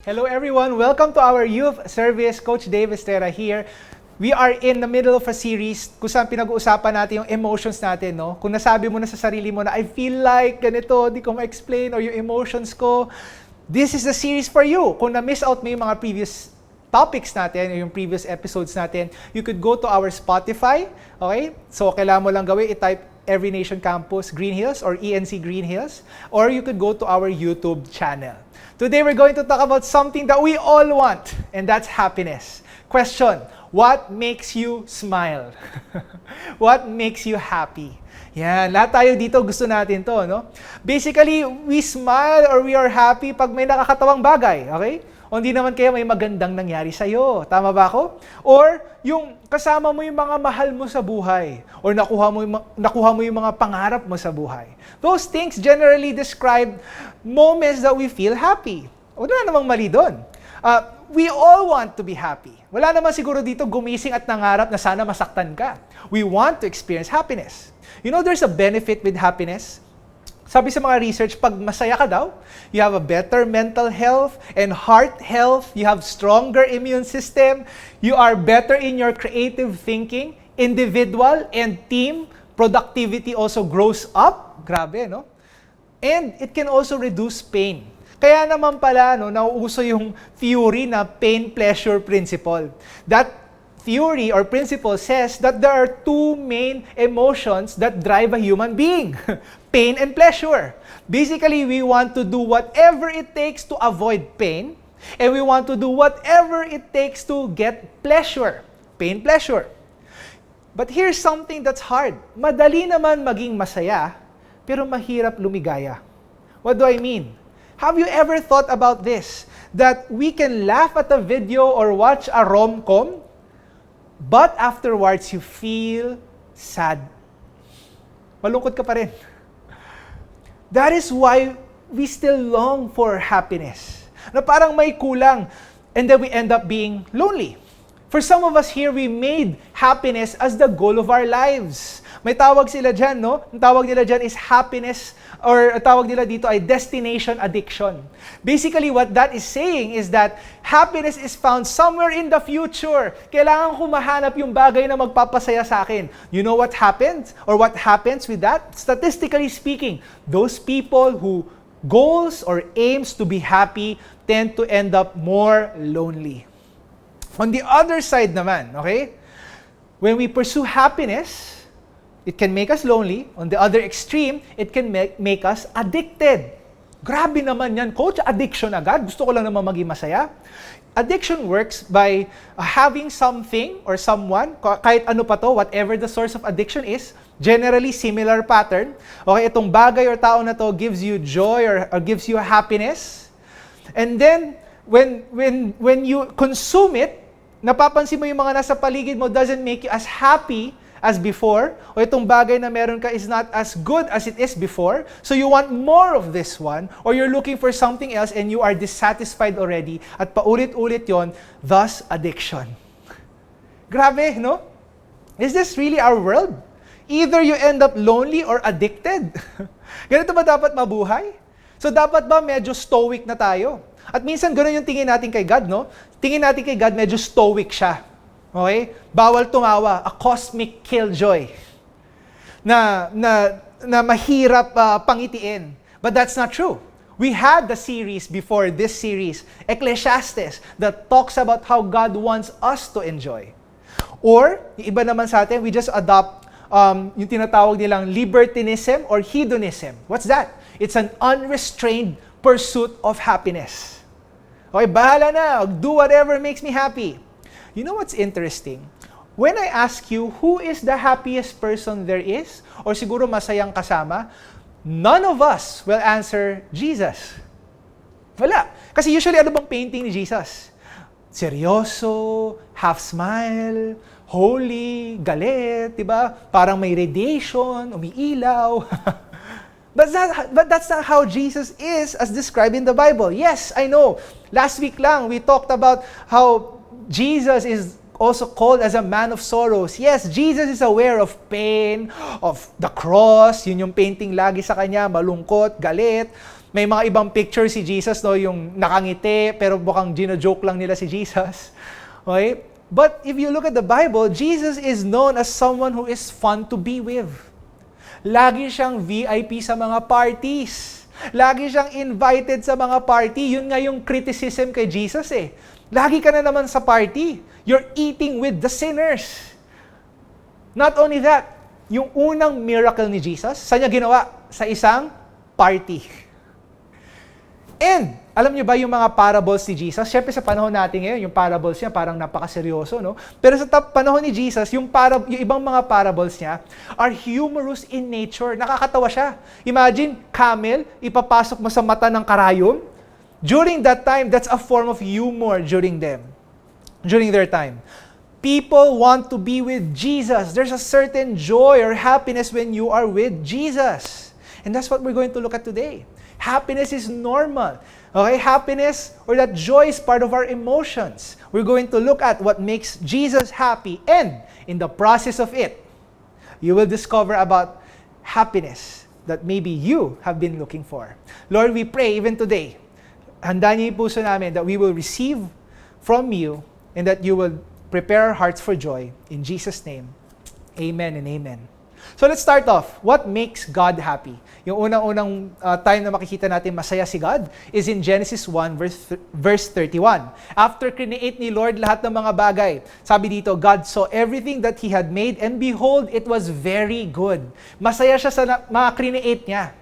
Hello everyone, welcome to our youth service. Coach Dave Estera here. We are in the middle of a series kung saan pinag-uusapan natin yung emotions natin, no? Kung nasabi mo na sa sarili mo na I feel like ganito, di ko ma-explain, or yung emotions ko, this is the series for you. Kung na-miss out mo yung mga previous topics natin, yung previous episodes natin, you could go to our Spotify, okay? So, kailangan mo lang gawin, i-type Every Nation Campus Green Hills or ENC Green Hills, or you could go to our YouTube channel. Today, we're going to talk about something that we all want, and that's happiness. Question, what makes you smile? What makes you happy? Yan, lahat tayo dito gusto natin to, no? Basically, we smile or we are happy pag may nakakatawang bagay, okay? O hindi naman kaya may magandang nangyari sa'yo. Tama ba ako? Or yung kasama mo yung mga mahal mo sa buhay. Or nakuha mo yung mga pangarap mo sa buhay. Those things generally describe moments that we feel happy. Wala namang mali doon. We all want to be happy. Wala naman siguro dito gumising at nangarap na sana masaktan ka. We want to experience happiness. You know, there's a benefit with happiness. Sabi sa mga research, pag masaya ka daw, you have a better mental health and heart health, you have stronger immune system, you are better in your creative thinking, individual and team productivity also grows up. Grabe, no? And it can also reduce pain. Kaya naman pala, no, nauuso yung theory na pain-pleasure principle. That theory or principle says that there are two main emotions that drive a human being. Pain and pleasure. Basically, we want to do whatever it takes to avoid pain, and we want to do whatever it takes to get pleasure. Pain, pleasure. But here's something that's hard. Madali naman maging masaya, pero mahirap lumigaya. What do I mean? Have you ever thought about this? That we can laugh at a video or watch a rom-com, but afterwards you feel sad. Malungkot ka pa rin. That is why we still long for happiness. Na parang may kulang, and then we end up being lonely. For some of us here, we made happiness as the goal of our lives. May tawag sila dyan, no? Ang tawag nila dyan is happiness, or tawag nila dito ay destination addiction. Basically, what that is saying is that happiness is found somewhere in the future. Kailangan ko mahanap yung bagay na magpapasaya sa akin. You know what happens? Or what happens with that? Statistically speaking, those people who goals or aims to be happy tend to end up more lonely. On the other side naman, okay? When we pursue happiness, it can make us lonely. On the other extreme, it can make us addicted. Grabe naman yan, coach. Addiction agad. Gusto ko lang naman maging masaya. Addiction works by having something or someone, kahit ano pa to, whatever the source of addiction is, generally similar pattern. Okay, itong bagay or tao na to gives you joy or gives you happiness. And then, when you consume it, napapansin mo yung mga nasa paligid mo doesn't make you as happy as before, o itong bagay na meron ka is not as good as it is before, so you want more of this one, or you're looking for something else and you are dissatisfied already, at paulit-ulit yon, thus addiction. Grabe, no? Is this really our world? Either you end up lonely or addicted. Ganito ba dapat mabuhay? So dapat ba medyo stoic na tayo? At minsan ganoon yung tingin natin kay God, no? Tingin natin kay God, medyo stoic siya. Okay? Bawal tumawa. A cosmic killjoy. Na mahirap pangitiin. But that's not true. We had the series before this series, Ecclesiastes, that talks about how God wants us to enjoy. Or, yung iba naman sa atin, we just adopt yung tinatawag nilang libertinism or hedonism. What's that? It's an unrestrained pursuit of happiness. Okay, bahala na. Do whatever makes me happy. You know what's interesting? When I ask you who is the happiest person there is, or siguro masayang kasama, none of us will answer Jesus. Wala. Kasi usually ano bang painting ni Jesus? Seryoso, half smile, holy, galit, diba? Parang may radiation, umiilaw. But that's not how Jesus is as described in the Bible. Yes, I know. Last week lang, we talked about how Jesus is also called as a man of sorrows. Yes, Jesus is aware of pain, of the cross. Yun yung painting lagi sa kanya, malungkot, galit. May mga ibang picture si Jesus, no, yung nakangiti, pero mukhang gino-joke lang nila si Jesus. Okay? But if you look at the Bible, Jesus is known as someone who is fun to be with. Lagi siyang VIP sa mga parties. Lagi siyang invited sa mga party. Yun nga yung criticism kay Jesus eh. Lagi ka na naman sa party. You're eating with the sinners. Not only that, yung unang miracle ni Jesus, saan niya ginawa? Sa isang party. And, alam niyo ba yung mga parables ni Jesus? Siyempre sa panahon natin ngayon, yung parables niya parang napakaseryoso, no? Pero sa panahon ni Jesus, yung ibang mga parables niya are humorous in nature. Nakakatawa siya. Imagine, camel, ipapasok mo sa mata ng karayom. During that time, that's a form of humor during their time. People want to be with Jesus. There's a certain joy or happiness when you are with Jesus. And that's what we're going to look at today. Happiness is normal. Okay? Happiness or that joy is part of our emotions. We're going to look at what makes Jesus happy, and in the process of it, you will discover about happiness that maybe you have been looking for. Lord, we pray even today, handa niyo yung puso namin that we will receive from you and that you will prepare our hearts for joy. In Jesus' name, amen and amen. So let's start off. What makes God happy? Yung unang-unang time na makikita natin masaya si God is in Genesis 1 verse 31. After create ni Lord lahat ng mga bagay, sabi dito, God saw everything that He had made, and behold, it was very good. Masaya siya sa mga create niya.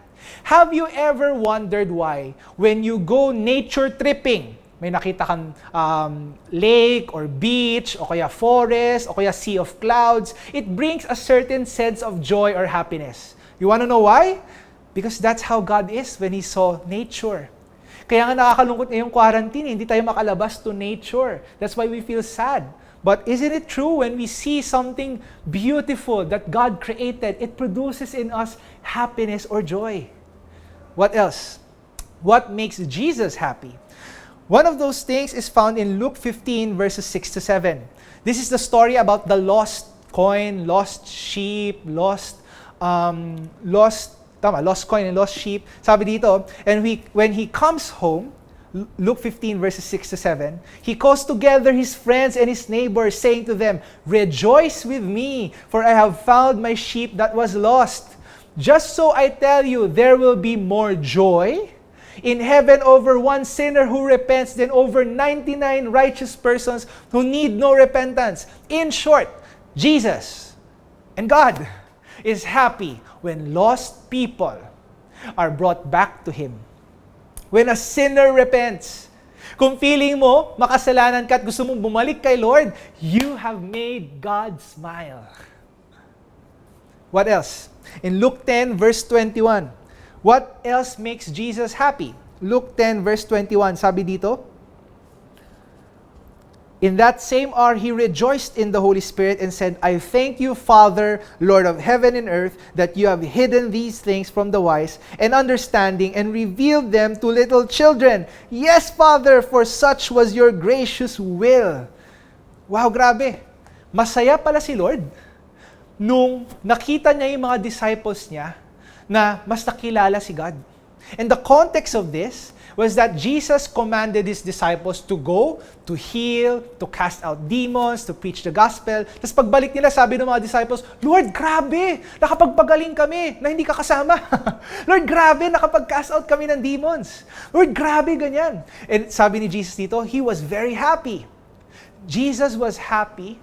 Have you ever wondered why when you go nature tripping, may nakita kang lake or beach o kaya forest o kaya sea of clouds, it brings a certain sense of joy or happiness. You want to know why? Because that's how God is when He saw nature. Kaya nga nakakalungkot ngayong quarantine, hindi tayo makalabas to nature. That's why we feel sad. But isn't it true when we see something beautiful that God created, it produces in us happiness or joy? What else? What makes Jesus happy? One of those things is found in Luke 15 verses 6 to 7. This is the story about the lost coin, lost sheep, lost coin and lost sheep. Sabi dito, and when he comes home, Luke 15 verses 6 to 7, he calls together his friends and his neighbors, saying to them, "Rejoice with me, for I have found my sheep that was lost. Just so I tell you, there will be more joy in heaven over one sinner who repents than over 99 righteous persons who need no repentance." In short, Jesus and God is happy when lost people are brought back to Him. When a sinner repents. Kung feeling mo, makasalanan ka at gusto mong bumalik kay Lord, you have made God smile. What else? In Luke 10 verse 21, what else makes Jesus happy? Luke 10 verse 21, sabi dito, "In that same hour he rejoiced in the Holy Spirit and said, I thank you, Father, Lord of heaven and earth, that you have hidden these things from the wise and understanding and revealed them to little children. Yes, Father, for such was your gracious will." Wow, grabe. Masaya pala si Lord nung nakita niya yung mga disciples niya na mas nakilala si God. And the context of this was that Jesus commanded His disciples to go, to heal, to cast out demons, to preach the gospel. Tapos pagbalik nila, sabi ng mga disciples, "Lord, grabe! Nakapagpagaling kami na hindi ka kasama." "Lord, grabe! Nakapag-cast out kami ng demons." "Lord, grabe!" Ganyan. And sabi ni Jesus dito, He was very happy. Jesus was happy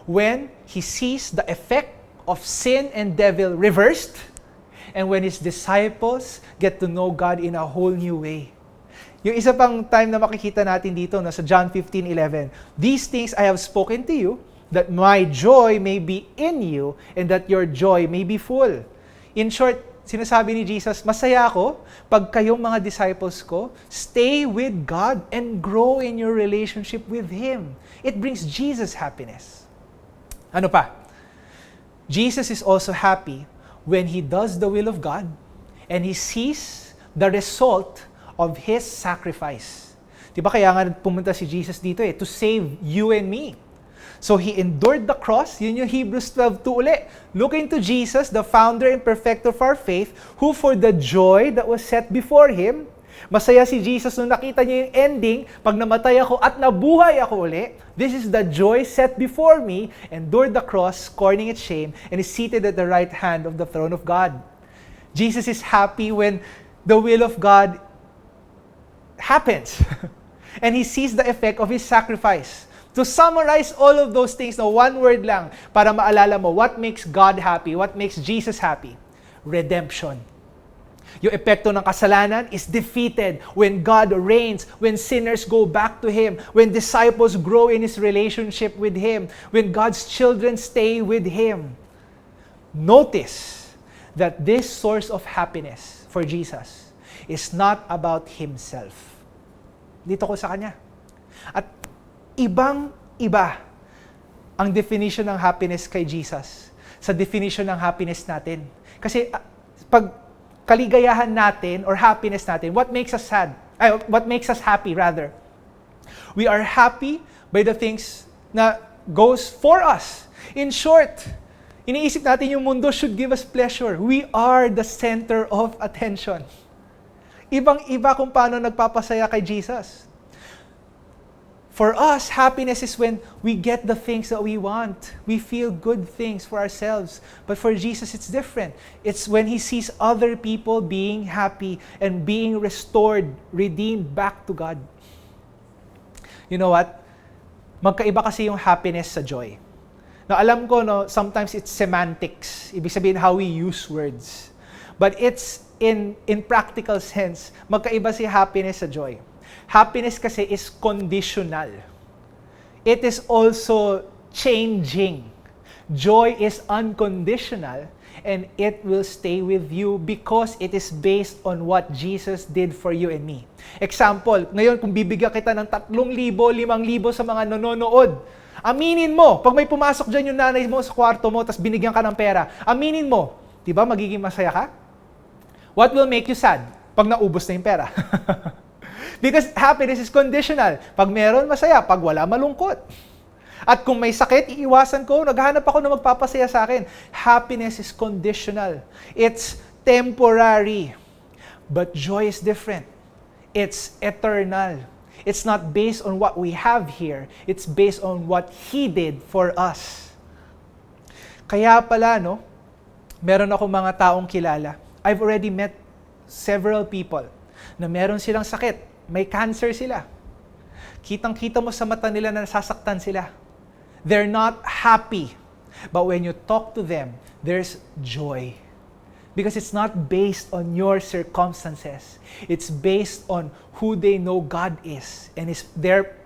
when He sees the effect of sin and devil reversed, and when His disciples get to know God in a whole new way. Yung isa pang time na makikita natin dito, sa John 15:11, "These things I have spoken to you, that my joy may be in you, and that your joy may be full." In short, sinasabi ni Jesus, masaya ako pag kayong mga disciples ko, stay with God and grow in your relationship with Him. It brings Jesus happiness. Ano pa? Jesus is also happy when He does the will of God and He sees the result of His sacrifice. Diba kaya nga pumunta si Jesus dito to save you and me. So He endured the cross, yun yung Hebrews 12:2 uli. Looking to Jesus, the founder and perfecter of our faith, who for the joy that was set before Him, masaya si Jesus nung nakita niya yung ending, pag namatay ako at nabuhay ako uli, this is the joy set before me, endured the cross, scorning its shame, and is seated at the right hand of the throne of God. Jesus is happy when the will of God happens. And He sees the effect of His sacrifice. To summarize all of those things na one word lang para maalala mo what makes God happy, what makes Jesus happy. Redemption. Yung epekto ng kasalanan is defeated when God reigns, when sinners go back to Him, when disciples grow in His relationship with Him, when God's children stay with Him. Notice that this source of happiness for Jesus is not about Himself. Dito ko sa Kanya. At ibang-iba ang definition ng happiness kay Jesus sa definition ng happiness natin. Kasi pag kaligayahan natin or happiness natin, what makes us happy rather? We are happy by the things na goes for us. In short, iniisip natin yung mundo should give us pleasure. We are the center of attention. Ibang-iba kung paano nagpapasaya kay Jesus. For us, happiness is when we get the things that we want. We feel good things for ourselves. But for Jesus, it's different. It's when He sees other people being happy and being restored, redeemed back to God. You know what? Magkaiba kasi yung happiness sa joy. Now, alam ko, no, sometimes it's semantics. Ibig sabihin how we use words. But it's in practical sense, magkaiba si happiness sa joy. Happiness kasi is conditional. It is also changing. Joy is unconditional and it will stay with you because it is based on what Jesus did for you and me. Example, ngayon kung bibigyan kita ng 3,000, 5,000 sa mga nanonood, aminin mo, pag may pumasok dyan yung nanay mo sa kwarto mo tapos binigyan ka ng pera, aminin mo, di ba magiging masaya ka? What will make you sad? Pag naubos na yung pera. Because happiness is conditional. Pag meron, masaya. Pag wala, malungkot. At kung may sakit, iiwasan ko. Naghahanap ako na magpapasaya sa akin. Happiness is conditional. It's temporary. But joy is different. It's eternal. It's not based on what we have here. It's based on what He did for us. Kaya pala, no, meron ako mga taong kilala. I've already met several people na meron silang sakit. May cancer sila. Kitang-kita mo sa mata nila na nasasaktan sila. They're not happy. But when you talk to them, there's joy. Because it's not based on your circumstances. It's based on who they know God is and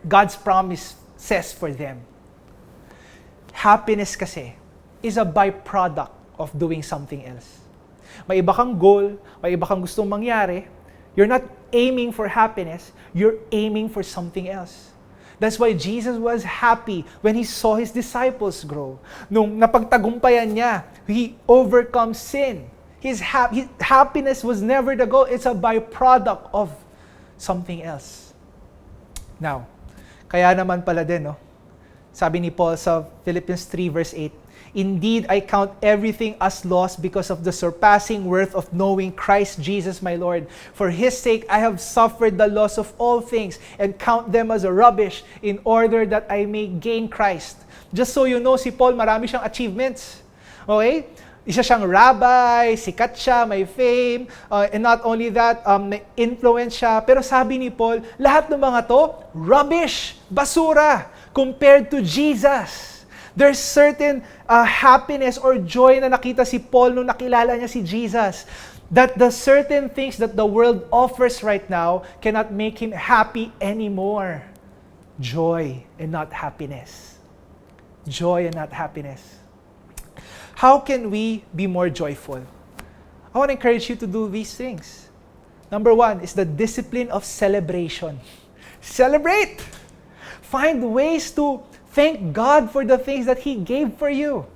God's promises for them. Happiness kasi is a byproduct of doing something else. May iba kang goal, may iba kang gustong mangyari. You're not aiming for happiness, you're aiming for something else. That's why Jesus was happy when He saw His disciples grow. Nung napagtagumpayan niya, He overcomes sin. His happiness was never the goal, it's a byproduct of something else. Now, kaya naman pala din, no? Sabi ni Paul sa Philippians 3 verse 8, "Indeed, I count everything as loss because of the surpassing worth of knowing Christ Jesus my Lord. For His sake, I have suffered the loss of all things and count them as a rubbish in order that I may gain Christ." Just so you know, si Paul, marami siyang achievements. Okay? Isa siyang rabbi, sikat siya, may fame, and not only that, may influence siya. Pero sabi ni Paul, lahat ng mga to, rubbish, basura, compared to Jesus. There's certain happiness or joy na nakita si Paul nung nakilala niya si Jesus. That the certain things that the world offers right now cannot make him happy anymore. Joy and not happiness. Joy and not happiness. How can we be more joyful? I want to encourage you to do these things. Number 1 is the discipline of celebration. Celebrate! Find ways to thank God for the things that He gave for you.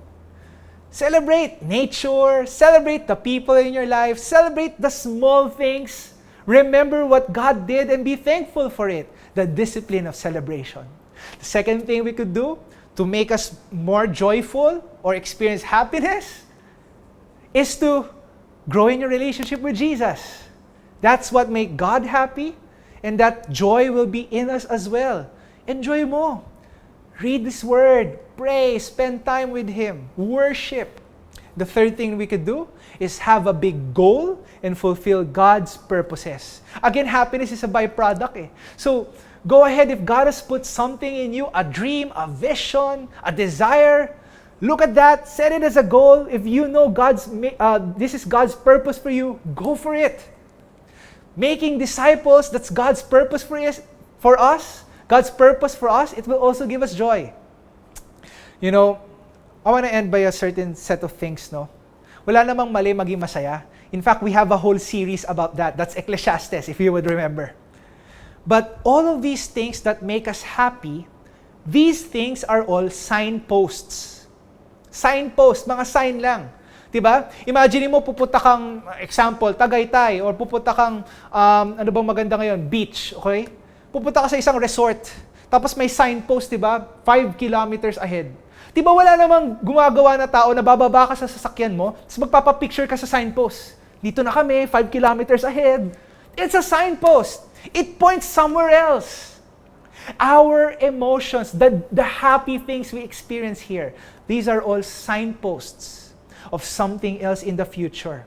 Celebrate nature, celebrate the people in your life, celebrate the small things. Remember what God did and be thankful for it. The discipline of celebration. The second thing we could do, to make us more joyful or experience happiness is to grow in your relationship with Jesus. That's what makes God happy, and that joy will be in us as well. Enjoy mo. Read His Word, pray, spend time with Him, worship. The third thing we could do is have a big goal and fulfill God's purposes. Again, happiness is a byproduct eh. So, go ahead if God has put something in you, a dream, a vision, a desire, look at that, set it as a goal. If you know this is God's purpose for you, go for it. Making disciples, that's God's purpose for us. God's purpose for us, it will also give us joy. You know, I want to end by a certain set of things, no? Wala namang mali maging masaya. In fact, we have a whole series about that. That's Ecclesiastes, if you would remember. But all of these things that make us happy, these things are all signposts. Signpost, mga sign lang. Diba? Imagine mo, pupunta kang, example, Tagaytay, or pupunta kang, ano bang maganda ngayon? Beach, okay? Pupunta ka sa isang resort, tapos may signpost, diba? 5 kilometers ahead. Diba wala namang gumagawa na tao na bababa ka sa sasakyan mo, tapos magpapapicture ka sa signpost. Dito na kami, 5 kilometers ahead. It's a signpost. It points somewhere else. Our emotions, the happy things we experience here, these are all signposts of something else in the future.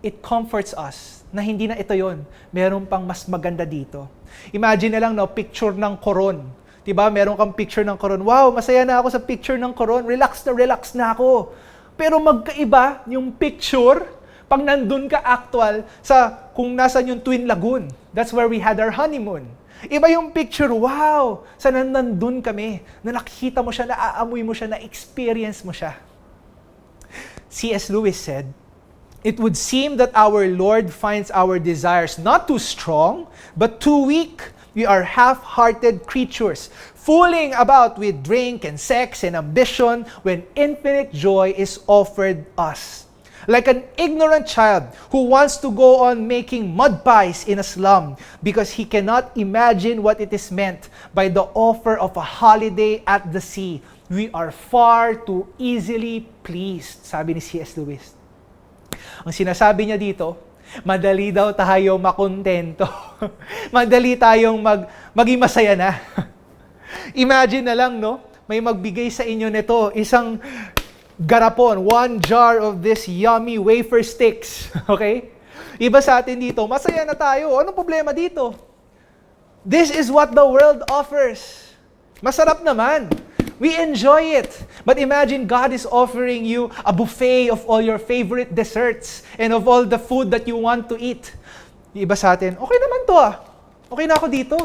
It comforts us na hindi na ito yon. Meron pang mas maganda dito. Imagine na lang, no, picture ng koron. Diba? Meron kang picture ng koron. Wow, masaya na ako sa picture ng koron. Relax na ako. Pero magkaiba yung picture pag nandun ka actual sa kung nasan yung Twin Lagoon. That's where we had our honeymoon. Iba yung picture, wow, sa nandun kami, na nakikita mo siya, naaamoy mo siya, na-experience mo siya. C.S. Lewis said, "It would seem that our Lord finds our desires not too strong, but too weak. We are half-hearted creatures, fooling about with drink and sex and ambition when infinite joy is offered us. Like an ignorant child who wants to go on making mud pies in a slum because he cannot imagine what it is meant by the offer of a holiday at the sea. We are far too easily pleased," sabi ni C.S. Lewis. Ang sinasabi niya dito, madali daw tayo makontento. Madali tayong maging masaya na. Imagine na lang, no? May magbigay sa inyo nito, isang garapon, 1 jar of this yummy wafer sticks. Okay? Iba sa atin dito, masaya na tayo. Anong problema dito? This is what the world offers. Masarap naman. We enjoy it. But imagine God is offering you a buffet of all your favorite desserts and of all the food that you want to eat. Yung iba sa atin, okay naman to ah. Okay na ako dito.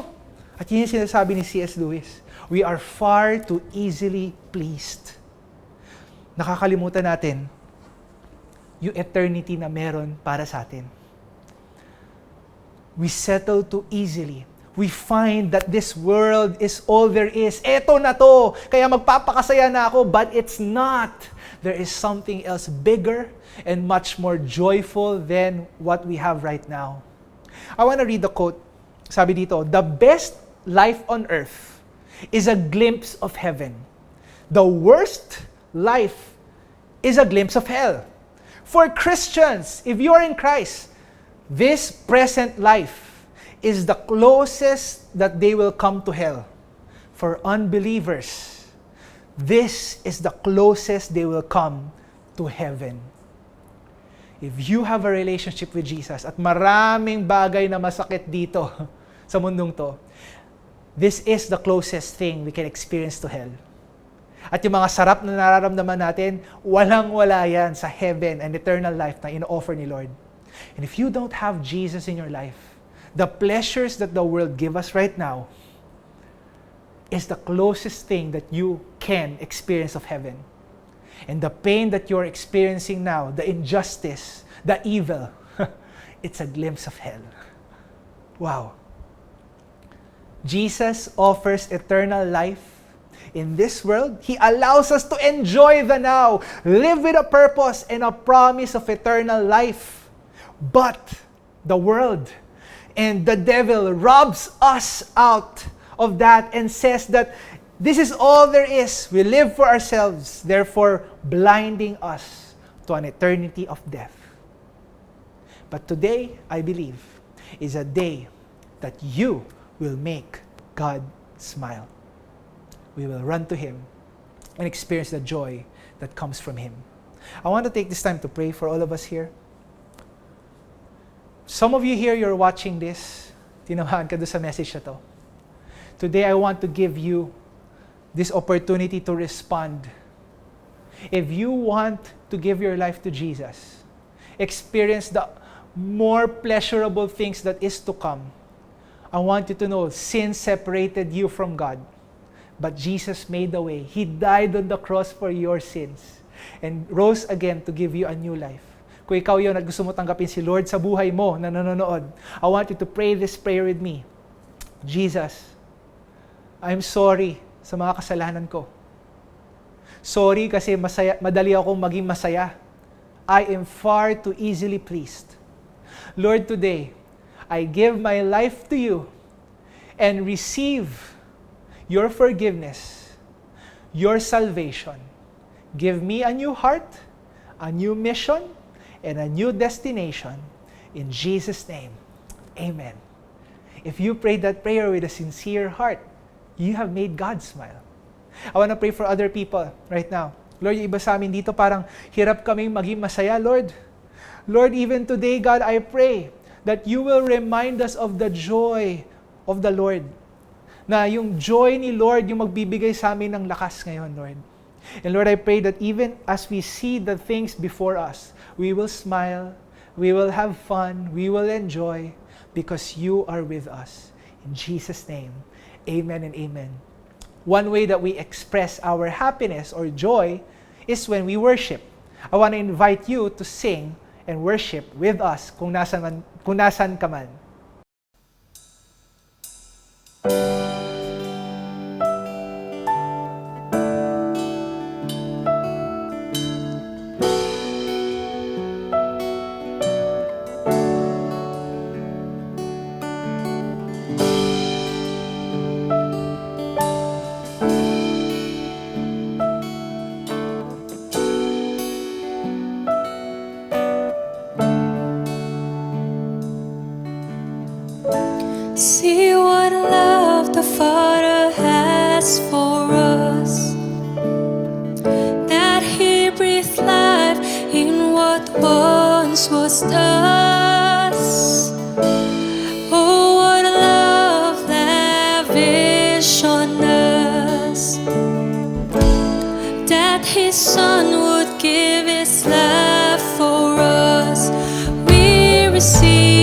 At yun yung sinasabi ni C.S. Lewis. We are far too easily pleased. Nakakalimutan natin yung eternity na meron para sa atin. We settle too easily. We find that this world is all there is. Eto na to. Kaya magpapakasaya na ako, but it's not. There is something else bigger and much more joyful than what we have right now. I want to read the quote. Sabi dito, "The best life on earth is a glimpse of heaven. The worst life is a glimpse of hell." For Christians, if you are in Christ, this present life is the closest that they will come to hell. For unbelievers, this is the closest they will come to heaven. If you have a relationship with Jesus, at maraming bagay na masakit dito sa mundong to, this is the closest thing we can experience to hell. At yung mga sarap na nararamdaman natin, walang-wala yan sa heaven and eternal life na ino-offer ni Lord. And if you don't have Jesus in your life, the pleasures that the world give us right now is the closest thing that you can experience of heaven. And the pain that you're experiencing now, the injustice, the evil, it's a glimpse of hell. Wow. Jesus offers eternal life in this world. He allows us to enjoy the now, live with a purpose and a promise of eternal life. But the world and the devil robs us out of that and says that This is all there is. We live for ourselves, therefore blinding us to an eternity of death. But today, I believe, is a day that you will make God smile. We will run to Him and experience the joy that comes from Him. I want to take this time to pray for all of us here. Some of you here, you're watching this. Tinawahan ka doon sa message na to. Today, I want to give you this opportunity to respond. If you want to give your life to Jesus, experience the more pleasurable things that is to come, I want you to know sin separated you from God. But Jesus made the way. He died on the cross for your sins and rose again to give you a new life. Kung ikaw yun at gusto mo tanggapin si Lord sa buhay mo na nanonood, I want you to pray this prayer with me. Jesus, I'm sorry sa mga kasalanan ko. Sorry kasi madali akong maging masaya. I am far too easily pleased. Lord, today, I give my life to you and receive your forgiveness, your salvation. Give me a new heart, a new mission, and a new destination. In Jesus' name, amen. If you prayed that prayer with a sincere heart, you have made God smile. I want to pray for other people right now. Lord, yung iba sa amin dito parang hirap kaming maging masaya, Lord. Lord, even today, God, I pray that you will remind us of the joy of the Lord. Na yung joy ni Lord yung magbibigay sa amin ng lakas ngayon, Lord. And Lord, I pray that even as we see the things before us, we will smile, we will have fun, we will enjoy, because you are with us. In Jesus' name, amen and amen. One way that we express our happiness or joy is when we worship. I want to invite you to sing and worship with us kung nasan ka man. See what love the Father has for us, that He breathed life in what once was dust. Oh, what love lavish on us, that His Son would give His life for us. We receive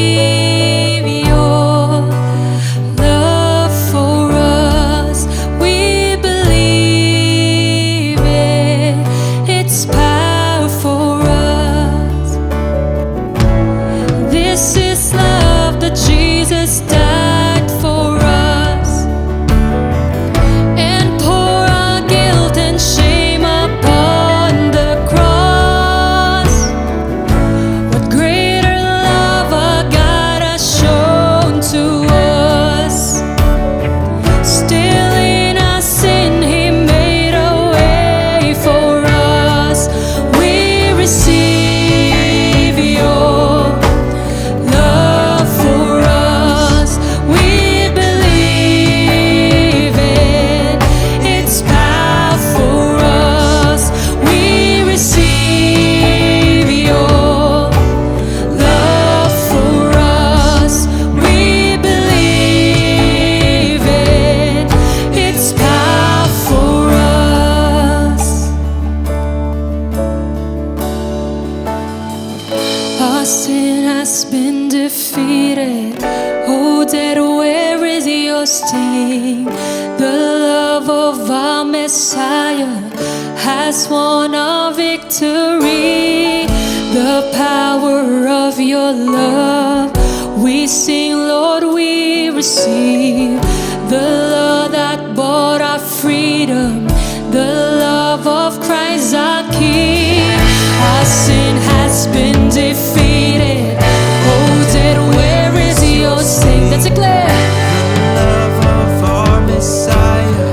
sin has been defeated. Oh, dead, where is your sting? The love of our Messiah has won a victory. The power of your love, we sing, Lord, we receive. The love that bought our freedom, the love of Christ our King. Our sin has been defeated. Oh, dead, where is your sting? Let's declare. The love of our Messiah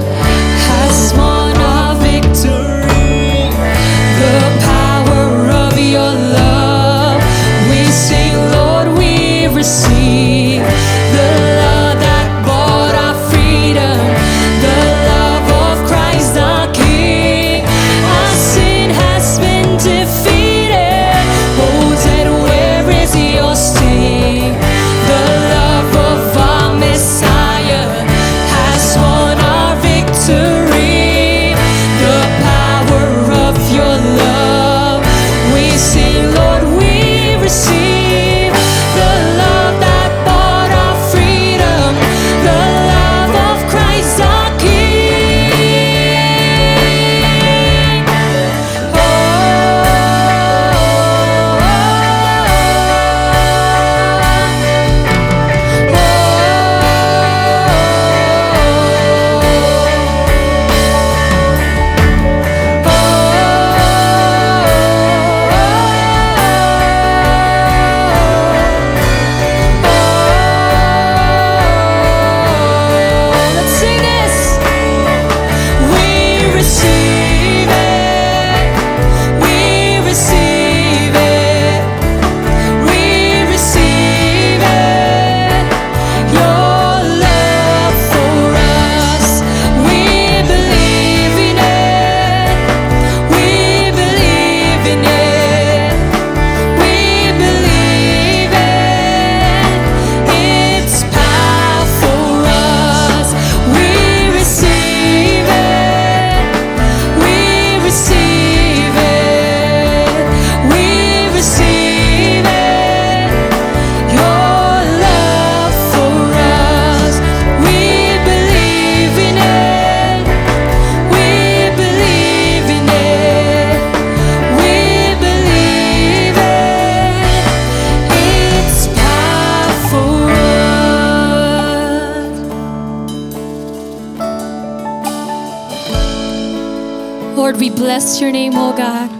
Lord, we bless your name, oh God,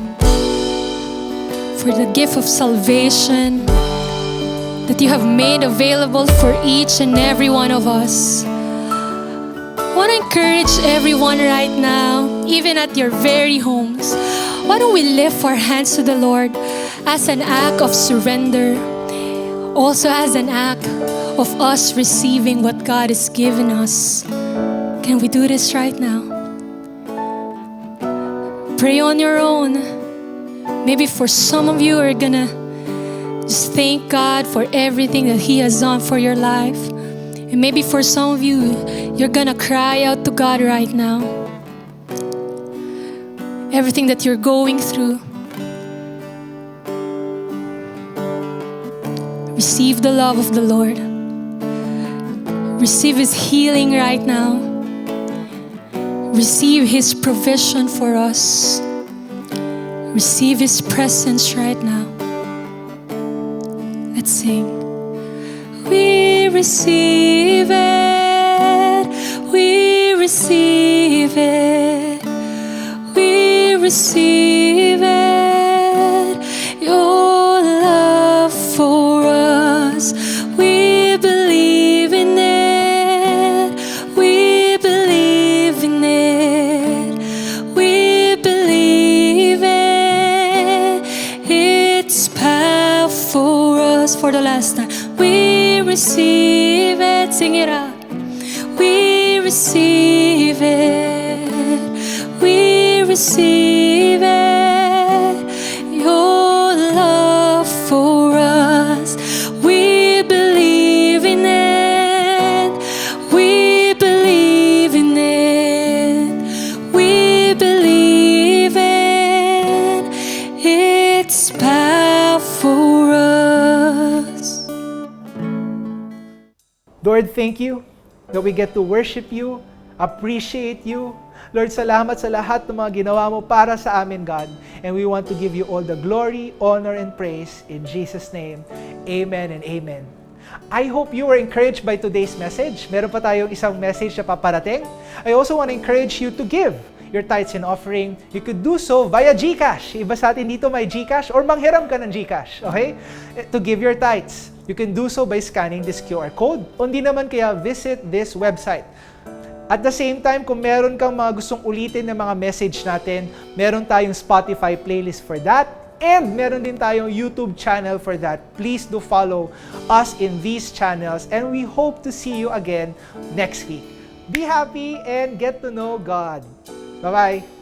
for the gift of salvation that you have made available for each and every one of us. I want to encourage everyone right now, even at your very homes. Why don't we lift our hands to the Lord as an act of surrender, also as an act of us receiving what God has given us. Can we do this right now? Pray on your own. Maybe for some of you are gonna just thank God for everything that He has done for your life. And maybe for some of you, you're gonna cry out to God right now. Everything that you're going through. Receive the love of the Lord. Receive His healing right now. Receive His provision for us. Receive His presence right now. Let's sing. We receive it. We receive it. We receive it. Your love for us. We believe in it. We believe in it. We believe it. It's power for us. For the last time. We receive it. Sing it out. We receive it. We receive it. Your love for us. We believe in it. We believe in it. We believe it. It's power for us. Lord, thank you that we get to worship you, appreciate you. Lord, salamat sa lahat ng mga ginawa mo para sa amin, God. And we want to give you all the glory, honor, and praise in Jesus' name. Amen and amen. I hope you were encouraged by today's message. Meron pa tayong isang message na paparating. I also want to encourage you to give your tithes and offering. You could do so via GCash. Iba sa atin dito may GCash or manghiram ka ng GCash, okay? To give your tithes. You can do so by scanning this QR code. O hindi naman kaya visit this website. At the same time, kung meron kang mga gustong ulitin ng mga message natin, meron tayong Spotify playlist for that. And meron din tayong YouTube channel for that. Please do follow us in these channels. And we hope to see you again next week. Be happy and get to know God. Bye-bye.